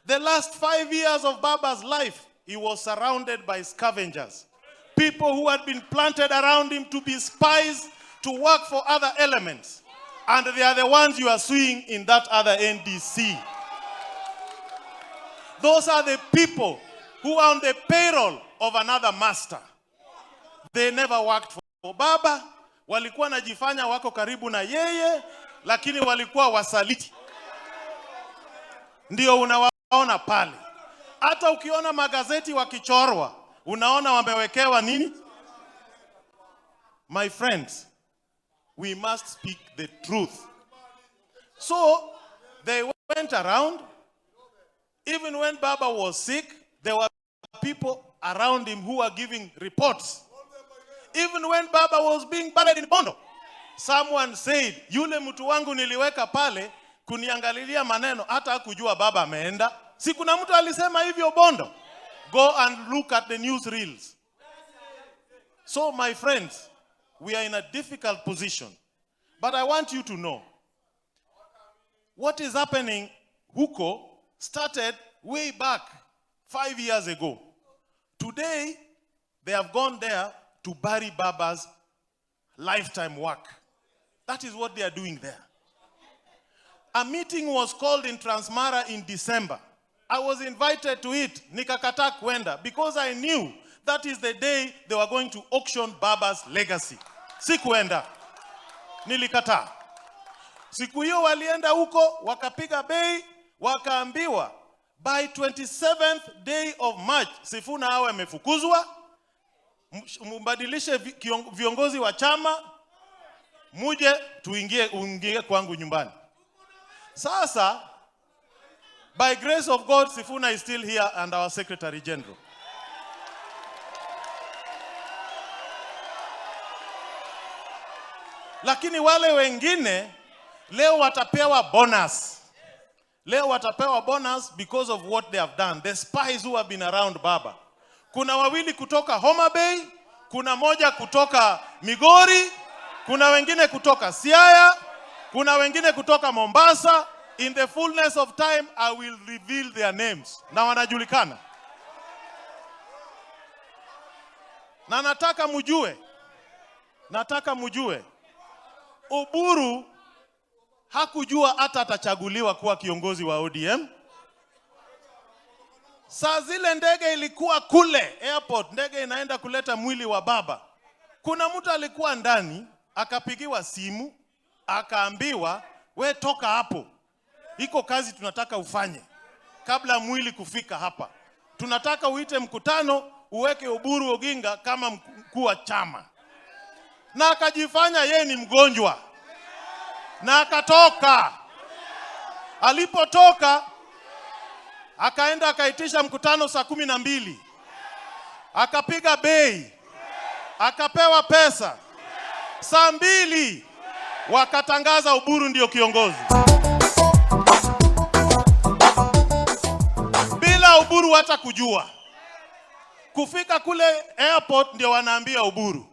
The last 5 years of Baba's life, he was surrounded by scavengers. People who had been planted around him to be spies, to work for other elements. And they are the ones you are seeing in that other NDC. Those are the people who are on the payroll of another master. They never worked for Baba. Walikuwa najifanya wako karibu na yeye, lakini walikuwa wasaliti. Ndio unawaona pale. Hata ukiona magazeti wakichorwa, unaona wamewekewa nini? My friends, we must speak the truth. So, they went around. Even when Baba was sick, there were people around him who were giving reports. Even when Baba was being buried in Bondo, someone said, yule mtu wangu niliweka pale, kuniangalilia maneno, hata kujua Baba ameenda. Si kuna mtu alisema hivyo Bondo? Go and look at the news reels. So my friends, we are in a difficult position. But I want you to know, what is happening huko started way back 5 years ago. Today, they have gone there to bury Baba's lifetime work. That is what they are doing there. A meeting was called in Transmara in December. I was invited to it, nikakataa kwenda, because I knew that is the day they were going to auction Baba's legacy. Sikuenda. Nilikataa. Siku hiyo walienda huko, wakapiga bei, wakaambiwa, by 27th day of March, Sifuna awe amefukuzwa, mbadilishe viongozi wa chama, muje uingie kwangu nyumbani. Sasa, by grace of God, Sifuna is still here and our Secretary General. Lakini wale wengine, leo watapewa bonus. Leo watapewa bonus because of what they have done. The spies who have been around Baba. Kuna wawili kutoka Homa Bay, kuna moja kutoka Migori, kuna wengine kutoka Siaya, kuna wengine kutoka Mombasa. In the fullness of time, I will reveal their names. Na wanajulikana. Na nataka mjue, Oburu hakujua hata atachaguliwa kuwa kiongozi wa ODM. Saa zile ndege ilikuwa kule airport, ndege inaenda kuleta mwili wa Baba. Kuna mtu alikuwa ndani, akapigiwa simu, akaambiwa, we toka hapo. Iko kazi tunataka ufanye. Kabla mwili kufika hapa. Tunataka uite mkutano, uweke Oburu Oginga kama mkuu wa chama. Na akajifanya yeye ni mgonjwa. Na akatoka. Alipotoka, akaenda akaitisha mkutano saa 12. Akapiga bei. Akapewa pesa. Saa 2 wakatangaza Oburu ndio kiongozi. Bila Oburu hata kujua. Kufika kule airport ndio wanaambia Oburu.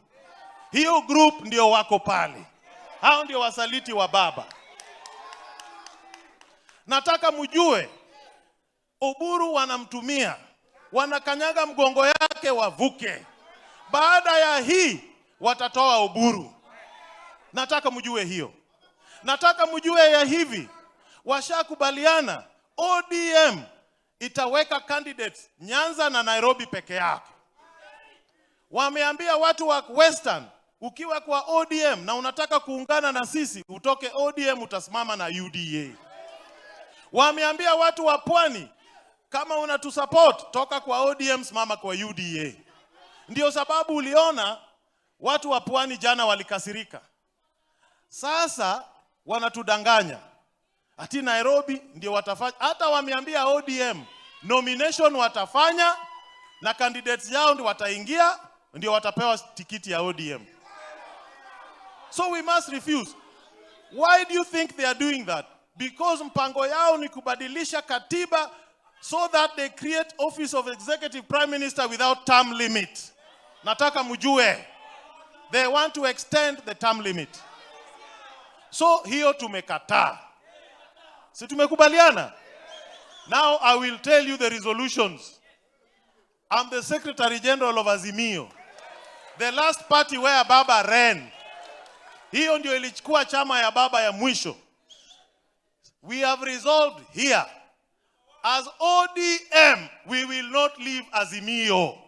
Hiyo group ndio wako pale. Hao ndio wasaliti wa Baba. Nataka mjue, Oburu wanamtumia, wanakanyaga mgongo yake wavuke. Baada ya hii, watatoa Oburu. Nataka mjue hiyo. Nataka mjue ya hivi, washakubaliana, ODM itaweka candidates Nyanza na Nairobi peke yake. Wameambia watu wa Western, ukiwa kwa ODM na unataka kuungana na sisi, utoke ODM utasimama na UDA. Wameambia watu wa Pwani, kama unatusupport, toka kwa ODM simama kwa UDA. Ndio sababu uliona watu wa Pwani jana walikasirika. Sasa wanatudanganya. Ati Nairobi ndio watafanya. Hata wameambia ODM nomination watafanya na candidates yao ndio wataingia, ndio watapewa tikiti ya ODM. So we must refuse. Why do you think they are doing that? Because mpango yao ni kubadilisha katiba so that they create office of executive prime minister without term limit. Nataka mjue. They want to extend the term limit. So hiyo tumekataa. Si tumekubaliana? Now I will tell you the resolutions. I'm the Secretary General of Azimio. The last party where Baba ran, hiyo ndio ilichukua chama ya Baba ya mwisho. We have resolved here, as ODM, we will not leave Azimio.